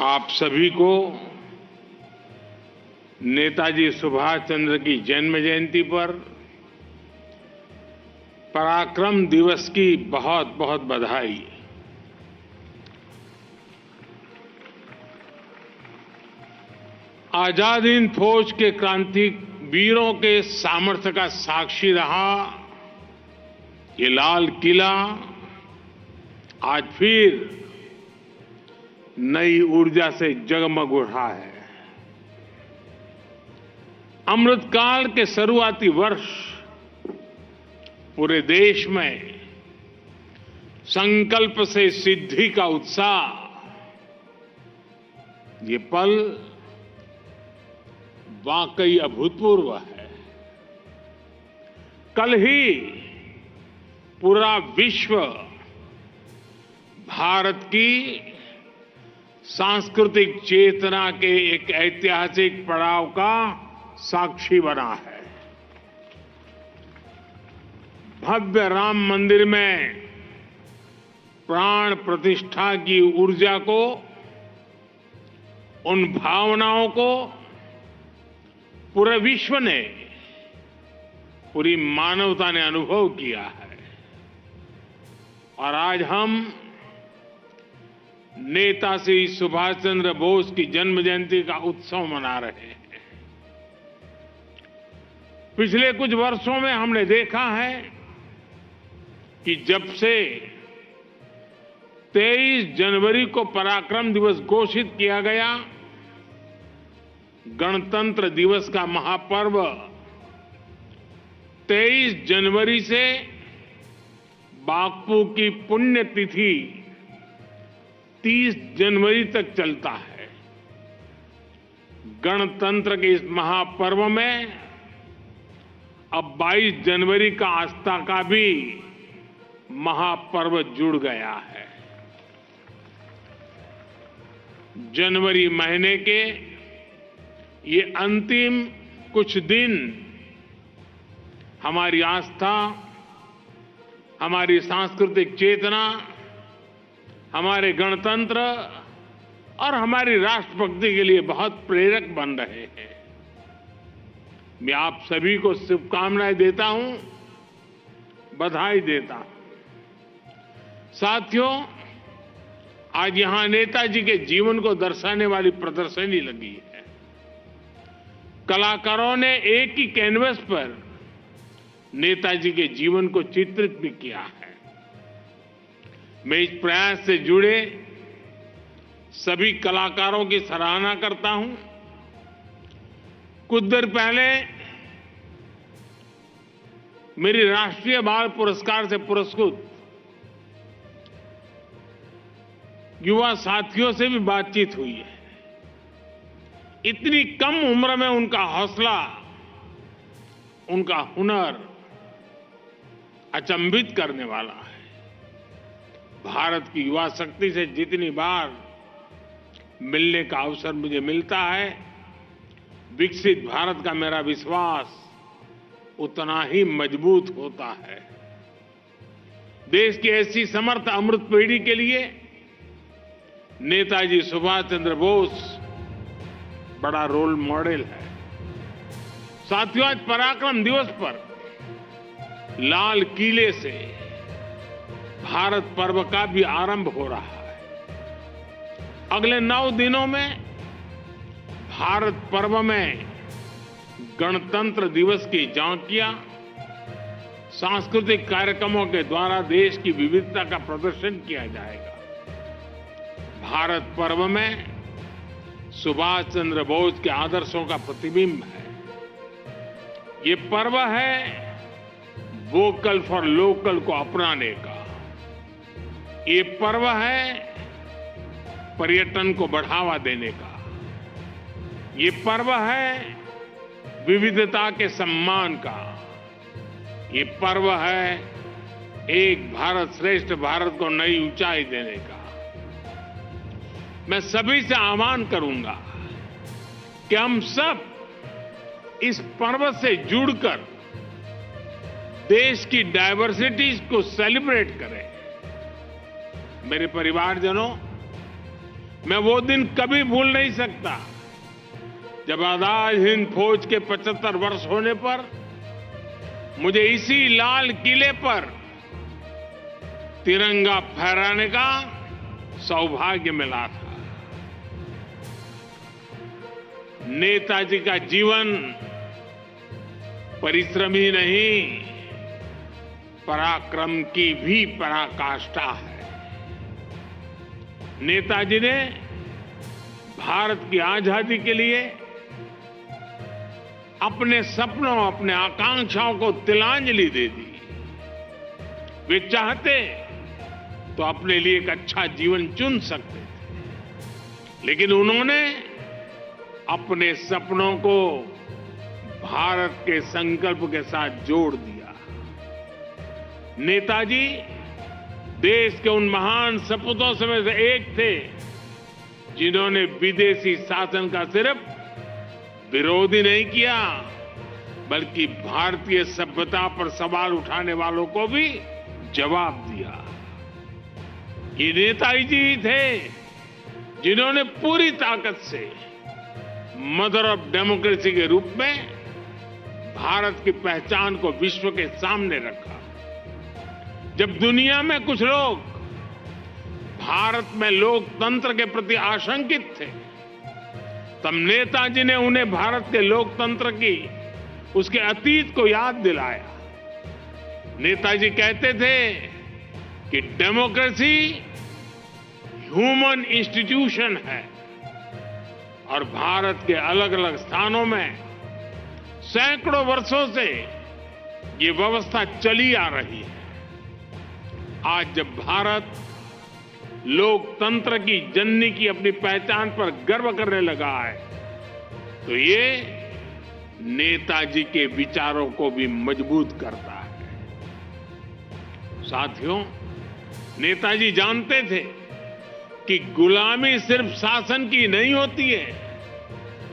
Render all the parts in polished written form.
आप सभी को नेताजी सुभाष चंद्र की जन्म जयंती पर पराक्रम दिवस की बहुत बहुत बधाई। आजाद हिंद फौज के क्रांतिक वीरों के सामर्थ्य का साक्षी रहा ये लाल किला आज फिर नई ऊर्जा से जगमग उठा है। अमृतकाल के शुरुआती वर्ष पूरे देश में संकल्प से सिद्धि का उत्साह, ये पल वाकई अभूतपूर्व है। कल ही पूरा विश्व भारत की सांस्कृतिक चेतना के एक ऐतिहासिक पड़ाव का साक्षी बना है। भव्य राम मंदिर में प्राण प्रतिष्ठा की ऊर्जा को, उन भावनाओं को पूरे विश्व ने, पूरी मानवता ने अनुभव किया है। और आज हम नेताजी सुभाष चंद्र बोस की जन्म जयंती का उत्सव मना रहे हैं। पिछले कुछ वर्षों में हमने देखा है कि जब से 23 जनवरी को पराक्रम दिवस घोषित किया गया, गणतंत्र दिवस का महापर्व 23 जनवरी से बापू की पुण्यतिथि 30 जनवरी तक चलता है। गणतंत्र के इस महापर्व में अब 22 जनवरी का आस्था का भी महापर्व जुड़ गया है। जनवरी महीने के ये अंतिम कुछ दिन हमारी आस्था, हमारी सांस्कृतिक चेतना, हमारे गणतंत्र और हमारी राष्ट्रभक्ति के लिए बहुत प्रेरक बन रहे हैं। मैं आप सभी को शुभकामनाएं देता हूं, बधाई देता हूं। साथियों, आज यहां नेताजी के जीवन को दर्शाने वाली प्रदर्शनी लगी है। कलाकारों ने एक ही कैनवस पर नेताजी के जीवन को चित्रित भी किया है। मैं इस प्रयास से जुड़े सभी कलाकारों की सराहना करता हूं। कुछ देर पहले मेरी राष्ट्रीय बाल पुरस्कार से पुरस्कृत युवा साथियों से भी बातचीत हुई है। इतनी कम उम्र में उनका हौसला, उनका हुनर अचंभित करने वाला है। भारत की युवा शक्ति से जितनी बार मिलने का अवसर मुझे मिलता है, विकसित भारत का मेरा विश्वास उतना ही मजबूत होता है। देश की ऐसी समर्थ अमृत पीढ़ी के लिए नेताजी सुभाष चंद्र बोस बड़ा रोल मॉडल है। साथियों, आज पराक्रम दिवस पर लाल किले से भारत पर्व का भी आरंभ हो रहा है। अगले 9 दिनों में भारत पर्व में गणतंत्र दिवस की झांकियां, सांस्कृतिक कार्यक्रमों के द्वारा देश की विविधता का प्रदर्शन किया जाएगा। भारत पर्व में सुभाष चंद्र बोस के आदर्शों का प्रतिबिंब है। ये पर्व है वोकल फॉर लोकल को अपनाने का। ये पर्व है पर्यटन को बढ़ावा देने का। ये पर्व है विविधता के सम्मान का। ये पर्व है एक भारत श्रेष्ठ भारत को नई ऊंचाई देने का। मैं सभी से आह्वान करूंगा कि हम सब इस पर्व से जुड़कर देश की डायवर्सिटीज को सेलिब्रेट करें। मेरे परिवारजनों, मैं वो दिन कभी भूल नहीं सकता जब आजाद हिंद फौज के 75 वर्ष होने पर मुझे इसी लाल किले पर तिरंगा फहराने का सौभाग्य मिला था। नेताजी का जीवन परिश्रम ही नहीं, पराक्रम की भी पराकाष्ठा है। नेताजी ने भारत की आजादी के लिए अपने सपनों, अपने आकांक्षाओं को तिलांजलि दे दी। वे चाहते तो अपने लिए एक अच्छा जीवन चुन सकते थे, लेकिन उन्होंने अपने सपनों को भारत के संकल्प के साथ जोड़ दिया। नेताजी देश के उन महान सपूतों में से एक थे जिन्होंने विदेशी शासन का सिर्फ विरोध ही नहीं किया, बल्कि भारतीय सभ्यता पर सवाल उठाने वालों को भी जवाब दिया। ये नेताजी थे जिन्होंने पूरी ताकत से मदर ऑफ डेमोक्रेसी के रूप में भारत की पहचान को विश्व के सामने रखा। जब दुनिया में कुछ लोग भारत में लोकतंत्र के प्रति आशंकित थे, तब नेताजी ने उन्हें भारत के लोकतंत्र की उसके अतीत को याद दिलाया। नेताजी कहते थे कि डेमोक्रेसी ह्यूमन इंस्टीट्यूशन है और भारत के अलग अलग स्थानों में सैकड़ों वर्षों से ये व्यवस्था चली आ रही है। आज जब भारत लोकतंत्र की जननी की अपनी पहचान पर गर्व करने लगा है, तो ये नेताजी के विचारों को भी मजबूत करता है। साथियों, नेताजी जानते थे कि गुलामी सिर्फ शासन की नहीं होती है,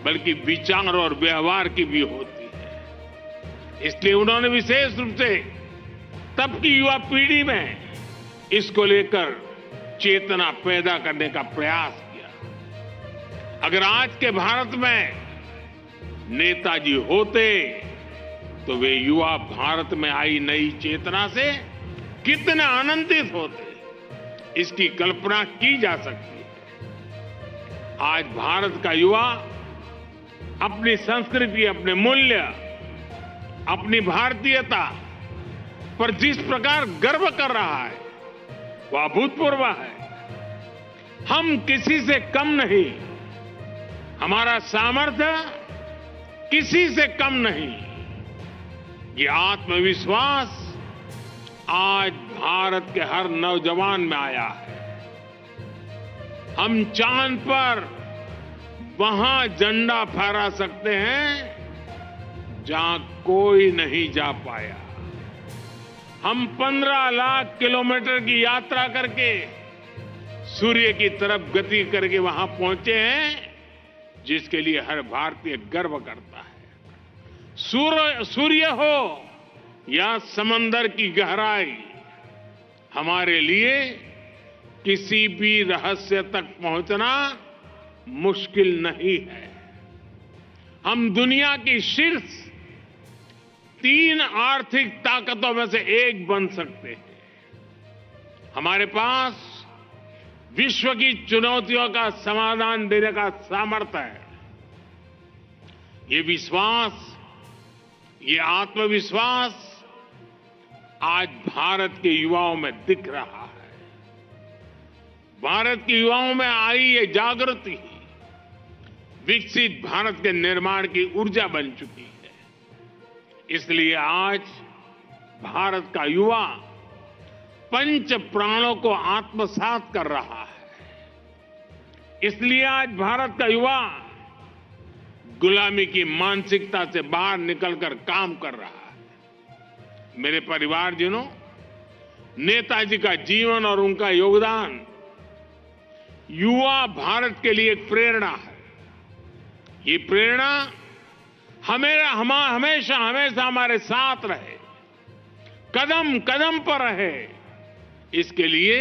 बल्कि विचार और व्यवहार की भी होती है। इसलिए उन्होंने विशेष रूप से तब की युवा पीढ़ी में इसको लेकर चेतना पैदा करने का प्रयास किया। अगर आज के भारत में नेताजी होते तो वे युवा भारत में आई नई चेतना से कितने आनंदित होते, इसकी कल्पना की जा सकती है। आज भारत का युवा अपनी संस्कृति, अपने मूल्य, अपनी भारतीयता पर जिस प्रकार गर्व कर रहा है वह अभूतपूर्व है। हम किसी से कम नहीं, हमारा सामर्थ्य किसी से कम नहीं। ये आत्मविश्वास आज भारत के हर नौजवान में आया है। हम चांद पर वहां झंडा फहरा सकते हैं जहां कोई नहीं जा पाया। हम 15 लाख किलोमीटर की यात्रा करके सूर्य की तरफ गति करके वहां पहुंचे हैं, जिसके लिए हर भारतीय गर्व करता है। सूर्य हो या समंदर की गहराई, हमारे लिए किसी भी रहस्य तक पहुंचना मुश्किल नहीं है। हम दुनिया की शीर्ष 3 आर्थिक ताकतों में से एक बन सकते हैं। हमारे पास विश्व की चुनौतियों का समाधान देने का सामर्थ्य है। ये विश्वास, ये आत्मविश्वास आज भारत के युवाओं में दिख रहा है। भारत के युवाओं में आई ये जागृति विकसित भारत के निर्माण की ऊर्जा बन चुकी है। इसलिए आज भारत का युवा पंच प्राणों को आत्मसात कर रहा है। इसलिए आज भारत का युवा गुलामी की मानसिकता से बाहर निकलकर काम कर रहा है। मेरे परिवारजनों, नेताजी का जीवन और उनका योगदान युवा भारत के लिए एक प्रेरणा है। ये प्रेरणा हमेशा हमारे साथ रहे, कदम कदम पर रहे। इसके लिए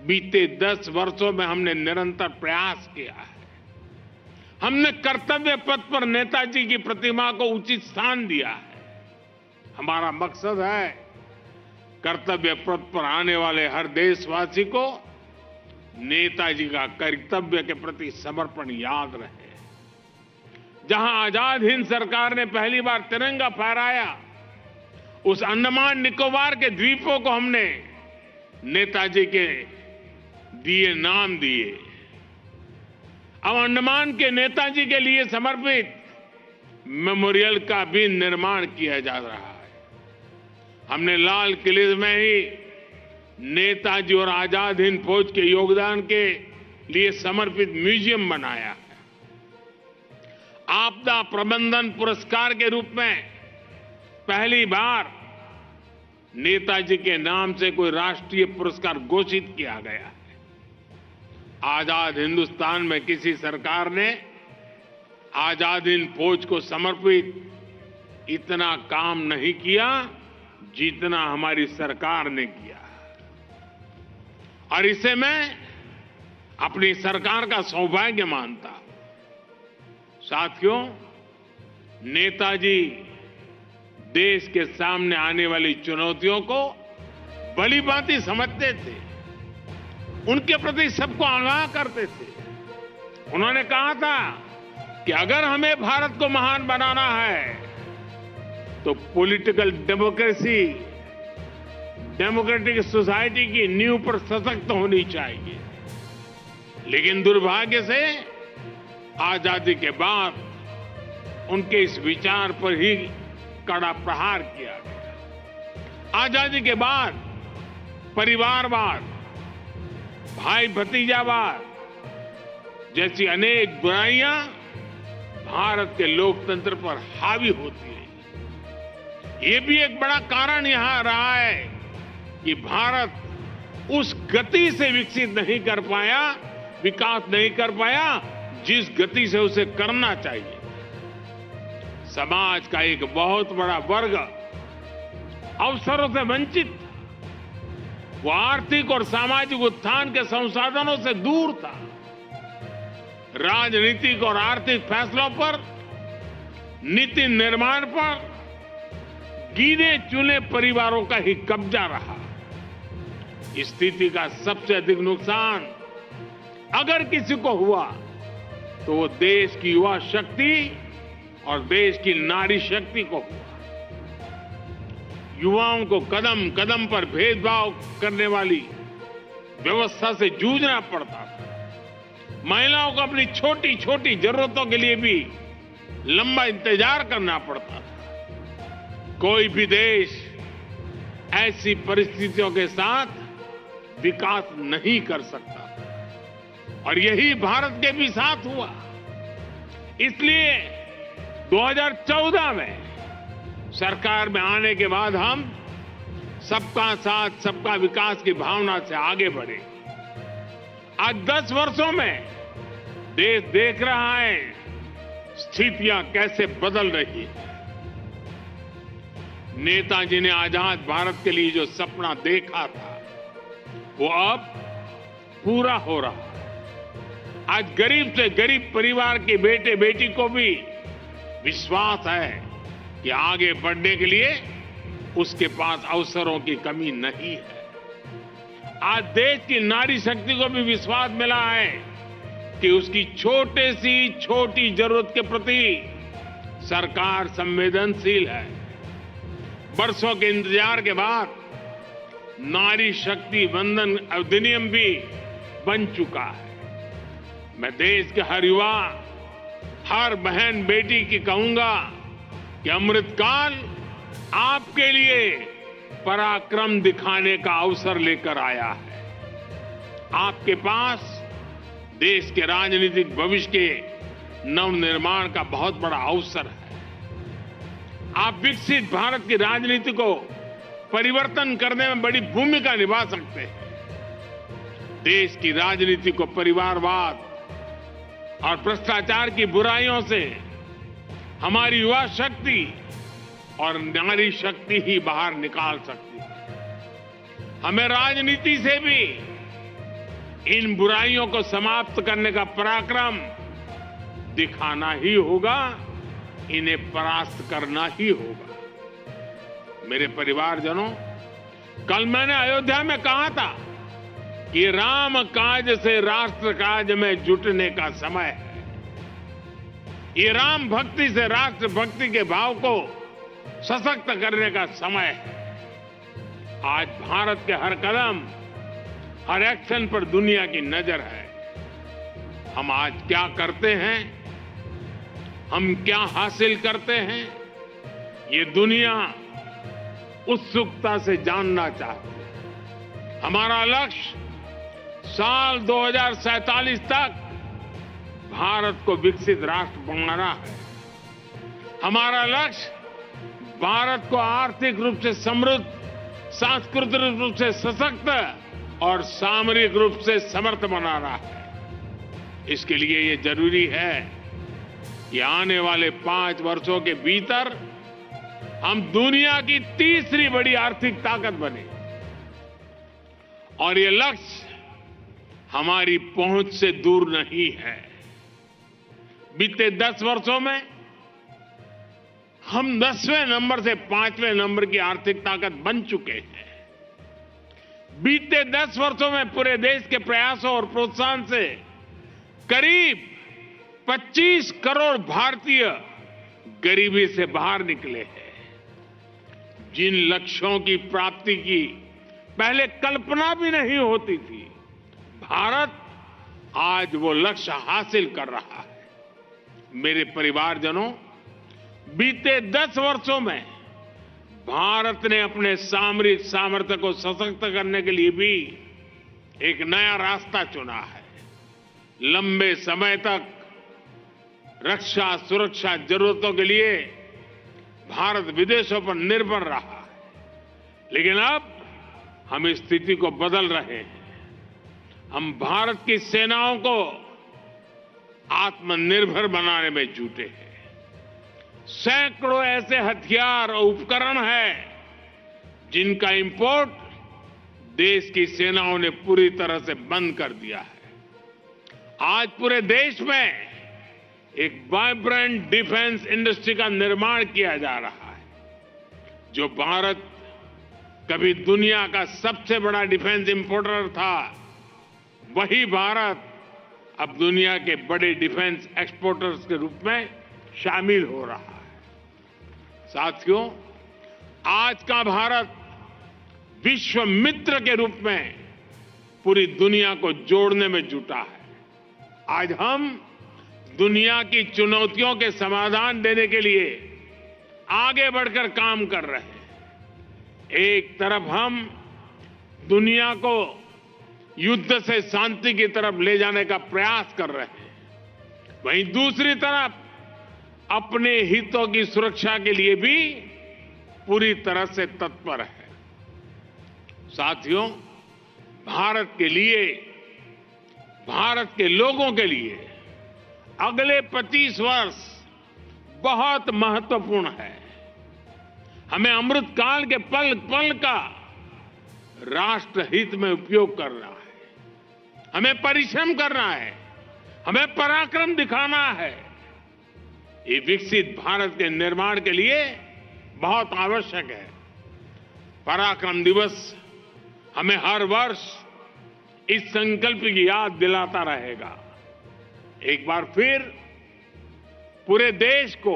बीते 10 वर्षों में हमने निरंतर प्रयास किया है। हमने कर्तव्य पथ पर नेताजी की प्रतिमा को उचित स्थान दिया है। हमारा मकसद है कर्तव्य पथ पर आने वाले हर देशवासी को नेताजी का कर्तव्य के प्रति समर्पण याद रहे। जहां आजाद हिंद सरकार ने पहली बार तिरंगा फहराया, उस अंडमान निकोबार के द्वीपों को हमने नेताजी के दिए नाम दिए। अब अंडमान के नेताजी के लिए समर्पित मेमोरियल का भी निर्माण किया जा रहा है। हमने लाल किले में ही नेताजी और आजाद हिंद फौज के योगदान के लिए समर्पित म्यूजियम बनाया है। आपदा प्रबंधन पुरस्कार के रूप में पहली बार नेताजी के नाम से कोई राष्ट्रीय पुरस्कार घोषित किया गया है। आजाद हिंदुस्तान में किसी सरकार ने आजाद हिंद फौज को समर्पित इतना काम नहीं किया जितना हमारी सरकार ने किया, और इसे मैं अपनी सरकार का सौभाग्य मानता हूं। साथियों, नेताजी देश के सामने आने वाली चुनौतियों को भली भांति समझते थे, उनके प्रति सबको आगाह करते थे। उन्होंने कहा था कि अगर हमें भारत को महान बनाना है तो पॉलिटिकल डेमोक्रेसी, डेमोक्रेटिक सोसाइटी की नींव पर सशक्त होनी चाहिए। लेकिन दुर्भाग्य से आजादी के बाद उनके इस विचार पर ही कड़ा प्रहार किया गया। आजादी के बाद परिवारवाद, भाई भतीजावाद जैसी अनेक बुराइयां भारत के लोकतंत्र पर हावी होती है। ये भी एक बड़ा कारण यहां रहा है कि भारत उस गति से विकसित नहीं कर पाया, विकास नहीं कर पाया जिस गति से उसे करना चाहिए। समाज का एक बहुत बड़ा वर्ग अवसरों से वंचित था। वो आर्थिक और सामाजिक उत्थान के संसाधनों से दूर था। राजनीतिक और आर्थिक फैसलों पर, नीति निर्माण पर गिने चुने परिवारों का ही कब्जा रहा। इस स्थिति का सबसे अधिक नुकसान अगर किसी को हुआ तो वो देश की युवा शक्ति और देश की नारी शक्ति को हुआ। युवाओं को कदम कदम पर भेदभाव करने वाली व्यवस्था से जूझना पड़ता था। महिलाओं को अपनी छोटी छोटी जरूरतों के लिए भी लंबा इंतजार करना पड़ता था। कोई भी देश ऐसी परिस्थितियों के साथ विकास नहीं कर सकता, और यही भारत के भी साथ हुआ। इसलिए 2014 में सरकार में आने के बाद हम सबका साथ सबका विकास की भावना से आगे बढ़े। आज 10 वर्षों में देश देख रहा है स्थितियां कैसे बदल रही है। नेताजी ने आजाद भारत के लिए जो सपना देखा था वो अब पूरा हो रहा है। आज गरीब से गरीब परिवार के बेटे बेटी को भी विश्वास है कि आगे बढ़ने के लिए उसके पास अवसरों की कमी नहीं है। आज देश की नारी शक्ति को भी विश्वास मिला है कि उसकी छोटे सी छोटी जरूरत के प्रति सरकार संवेदनशील है। वर्षों के इंतजार के बाद नारी शक्ति वंदन अधिनियम भी बन चुका है। मैं देश के हर युवा, हर बहन बेटी की कहूंगा कि अमृतकाल आपके लिए पराक्रम दिखाने का अवसर लेकर आया है। आपके पास देश के राजनीतिक भविष्य के नवनिर्माण का बहुत बड़ा अवसर है। आप विकसित भारत की राजनीति को परिवर्तन करने में बड़ी भूमिका निभा सकते हैं। देश की राजनीति को परिवारवाद और भ्रष्टाचार की बुराइयों से हमारी युवा शक्ति और नारी शक्ति ही बाहर निकाल सकती है। हमें राजनीति से भी इन बुराइयों को समाप्त करने का पराक्रम दिखाना ही होगा, इन्हें परास्त करना ही होगा। मेरे परिवारजनों, कल मैंने अयोध्या में कहा था कि राम काज से राष्ट्र काज में जुटने का समय है। ये राम भक्ति से राष्ट्र भक्ति के भाव को सशक्त करने का समय है। आज भारत के हर कदम, हर एक्शन पर दुनिया की नजर है। हम आज क्या करते हैं, हम क्या हासिल करते हैं, ये दुनिया उत्सुकता से जानना चाहती है। हमारा लक्ष्य साल 2047 तक भारत को विकसित राष्ट्र बनाना है। हमारा लक्ष्य भारत को आर्थिक रूप से समृद्ध, सांस्कृतिक रूप से सशक्त और सामरिक रूप से समर्थ बनाना है। इसके लिए ये जरूरी है कि आने वाले 5 वर्षों के भीतर हम दुनिया की तीसरी बड़ी आर्थिक ताकत बने। और ये लक्ष्य हमारी पहुंच से दूर नहीं है। बीते 10 वर्षों में हम 10वें नंबर से 5वें नंबर की आर्थिक ताकत बन चुके हैं। बीते 10 वर्षों में पूरे देश के प्रयासों और प्रोत्साहन से करीब 25 करोड़ भारतीय गरीबी से बाहर निकले हैं। जिन लक्ष्यों की प्राप्ति की पहले कल्पना भी नहीं होती थी, भारत आज वो लक्ष्य हासिल कर रहा है। मेरे परिवारजनों, बीते 10 वर्षों में भारत ने अपने सामरिक सामर्थ्य को सशक्त करने के लिए भी एक नया रास्ता चुना है। लंबे समय तक रक्षा सुरक्षा जरूरतों के लिए भारत विदेशों पर निर्भर रहा है, लेकिन अब हम इस स्थिति को बदल रहे हैं। हम भारत की सेनाओं को आत्मनिर्भर बनाने में जुटे हैं। सैकड़ों ऐसे हथियार और उपकरण हैं जिनका इंपोर्ट देश की सेनाओं ने पूरी तरह से बंद कर दिया है। आज पूरे देश में एक वाइब्रेंट डिफेंस इंडस्ट्री का निर्माण किया जा रहा है। जो भारत कभी दुनिया का सबसे बड़ा डिफेंस इंपोर्टर था, वही भारत अब दुनिया के बड़े डिफेंस एक्सपोर्टर्स के रूप में शामिल हो रहा है। साथियों, आज का भारत विश्व मित्र के रूप में पूरी दुनिया को जोड़ने में जुटा है। आज हम दुनिया की चुनौतियों के समाधान देने के लिए आगे बढ़कर काम कर रहे हैं। एक तरफ हम दुनिया को युद्ध से शांति की तरफ ले जाने का प्रयास कर रहे हैं, वहीं दूसरी तरफ अपने हितों की सुरक्षा के लिए भी पूरी तरह से तत्पर है। साथियों, भारत के लिए, भारत के लोगों के लिए अगले 25 वर्ष बहुत महत्वपूर्ण है। हमें अमृतकाल के पल पल का राष्ट्र हित में उपयोग करना है। हमें परिश्रम करना है, हमें पराक्रम दिखाना है। ये विकसित भारत के निर्माण के लिए बहुत आवश्यक है। पराक्रम दिवस हमें हर वर्ष इस संकल्प की याद दिलाता रहेगा। एक बार फिर पूरे देश को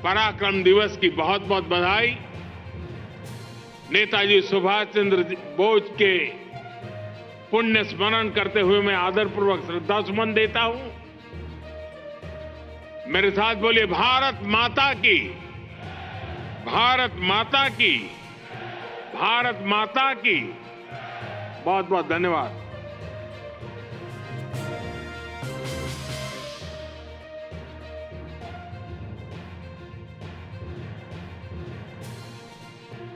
पराक्रम दिवस की बहुत बहुत बधाई। नेताजी सुभाष चंद्र बोस के पुण्य स्मरण करते हुए मैं आदरपूर्वक श्रद्धा सुमन देता हूं। मेरे साथ बोलिए, भारत माता की, भारत माता की, भारत माता की। बहुत बहुत धन्यवाद।